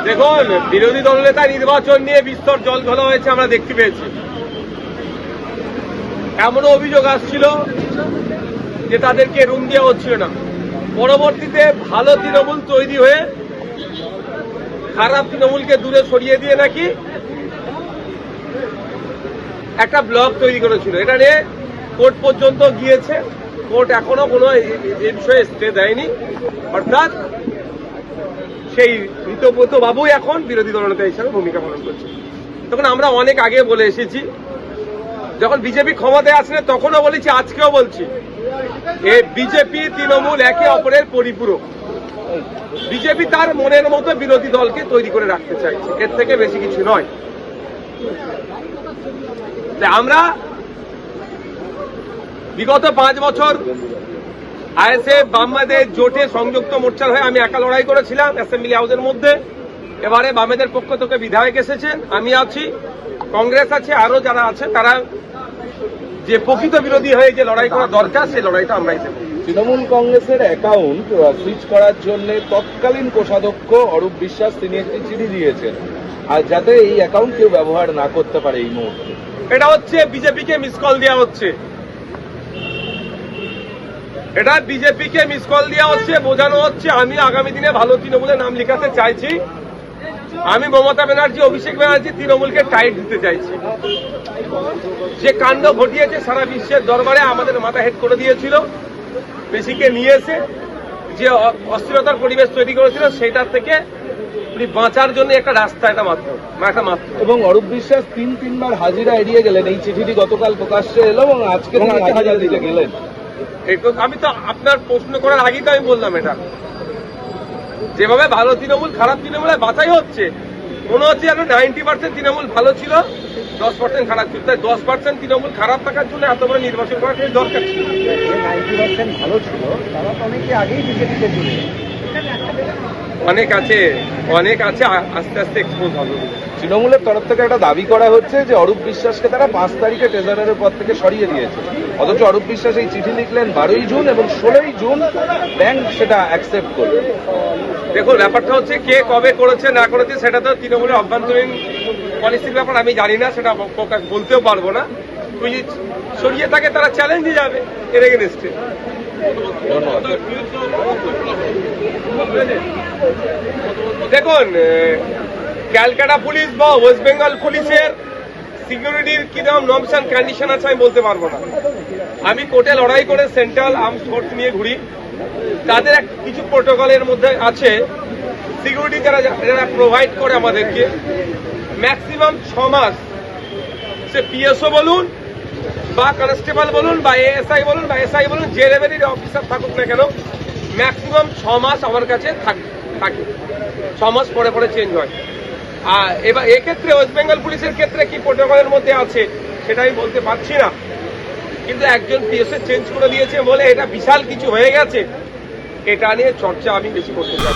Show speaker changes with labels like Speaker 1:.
Speaker 1: দেখুন, বিরোধী দলনেতা নির্বাচন নিয়ে বিস্তর জল ঘোলা হয়েছে আমরা দেখতে পেয়েছি। এমনও অভিযোগ আসছিল যে তাদেরকে রুম দেওয়া হচ্ছিল না। পরবর্তীতে ভালো তৃণমূল তৈরি হয়ে খারাপ তৃণমূলকে দূরে সরিয়ে দিয়ে নাকি একটা ব্লক তৈরি করেছিল। এটা নিয়ে কোর্ট পর্যন্ত গিয়েছে। কোর্ট এখনো কোনো এ বিষয়ে স্টে দেয়নি। অর্থাৎ সেই ঋতব্রত বাবুই এখন বিরোধী দলনেতা হিসাবে ভূমিকা পালন করছে। তখন আমরা অনেক আগে বলে এসেছি, যখন বিজেপি ক্ষমতায় আসলে তখনও বলেছি, আজকেও বলছি, বিজেপি তৃণমূল একে অপরের পরিপূরক। বিজেপি তার মনের মতো বিরোধী দলকে তৈরি করে রাখতে চাইছে, এর থেকে বেশি কিছু নয়। আমরা বিগত 5 বছর আইএসএফ বামদের জোটে সংযুক্ত মোর্চার হয়ে আমি একা লড়াই করেছিলাম অ্যাসেম্বলি হাউসের মধ্যে। এবারে বামেদের পক্ষ থেকে বিধায়ক এসেছেন, আমি আছি, কংগ্রেস আছে, আরো যারা আছে, তারা যে প্রকৃত বিরোধী হয়ে যে লড়াই করা দরকার সেই লড়াইটা আমরাই দেব।
Speaker 2: তৃণমূল কংগ্রেসের অ্যাকাউন্ট সুইচ করার জন্য তৎকালীন কোষাধ্যক্ষ অরূপ বিশ্বাস তিনি একটি চিঠি দিয়েছেন, আর যাতে এই অ্যাকাউন্ট কেউ ব্যবহার না করতে পারে এই মুহূর্তে।
Speaker 1: এটা হচ্ছে বিজেপিকে মিস কল দেওয়া হচ্ছে। এটা বিজেপিকে মিস কল দেওয়া হচ্ছে, বোঝানো হচ্ছে আমি আগামী দিনে ভালো তৃণমূলের নাম লিখাতে চাইছি। আমি মমতা ব্যানার্জি, অভিষেক ব্যানার্জি তৃণমূলকে টাইট দিতে চাইছি। যে কাণ্ড ঘটিয়েছে সারা বিশ্বের দরবারে আমাদের মাথা হেড করে দিয়েছিল, বেশিকে নিয়ে এসে যে অস্থিরতার পরিবেশ তৈরি করেছিল, সেটার থেকে বাঁচার জন্য একটা রাস্তা, এটা মাত্র।
Speaker 2: এবং অরূপ বিশ্বাস 3বার হাজিরা এড়িয়ে গেলেন। এই চিঠিটি গতকাল প্রকাশ্যে এলো এবং আজকে হাজিরা দিতে গেলেন।
Speaker 1: আমি তো আপনার প্রশ্ন করার আগেই তো আমি বললাম, এটা যেভাবে ভালো তৃণমূল খারাপ তৃণমূলে বাছাই হচ্ছে, মনে হচ্ছে যেন 90% তৃণমূল ভালো ছিল, 10% খারাপ ছিল। তাই 10% তৃণমূল খারাপ থাকার জন্য এত বড় নির্বাচন করার দরকার ছিল।
Speaker 3: 90% ভালো ছিল, তারা অনেকে আগেই বিজেপিতে চলে যায়।
Speaker 1: অনেক আছে, আস্তে আস্তে এক্সপোজ হবে।
Speaker 2: তৃণমূলের তরফ থেকে একটা দাবি করা হচ্ছে যে অরূপ বিশ্বাসকে তারা 5 তারিখে ট্রেজারারের পদ থেকে সরিয়ে দিয়েছে, অথচ অরূপ বিশ্বাস এই চিঠি লিখলেন 12ই জুন এবং 16ই জুন ব্যাংক সেটা অ্যাকসেপ্ট করবে।
Speaker 1: দেখুন, ব্যাপারটা হচ্ছে কে কবে করেছে না করেছে সেটা তো তৃণমূলের অভ্যন্তরীণ পলিসির ব্যাপার, আমি জানি না, সেটা প্রকাশ বলতেও পারবো না। যদি সরিয়ে থাকে তারা চ্যালেঞ্জে যাবে এর এগেনস্টে। দেখুন, ক্যালকাটা পুলিশ বা ওয়েস্ট বেঙ্গল পুলিশের সিকিউরিটির কিরকম নর্মস এন্ড কন্ডিশন আছে আমি বলতে পারবো না। আমি কোর্টে লড়াই করে সেন্ট্রাল আর্মস ফোর্স নিয়ে ঘুরি, তাদের কিছু প্রোটোকলের মধ্যে আছে। সিকিউরিটি যারা প্রোভাইড করে আমাদেরকে ম্যাক্সিমাম 6 মাস, সে পিএসও বলুন বা কনস্টেবল বলুন বা এএসআই বলুন বা এসআই বলুন, যে লেভেলের অফিসার থাকুক না কেন, ম্যাক্সিমাম 6 মাস আমার কাছে থাকে। 6 মাস পরে পরে চেঞ্জ হয়। আর এবার এক্ষেত্রে ওয়েস্ট বেঙ্গল পুলিশের ক্ষেত্রে কি প্রোটোকলের মধ্যে আছে সেটা আমি বলতে পারছি না, কিন্তু একজন পিএসও চেঞ্জ করে দিয়েছে বলে এটা বিশাল কিছু হয়ে গেছে, এটা নিয়ে চর্চা আমি বেশি করতে চাই।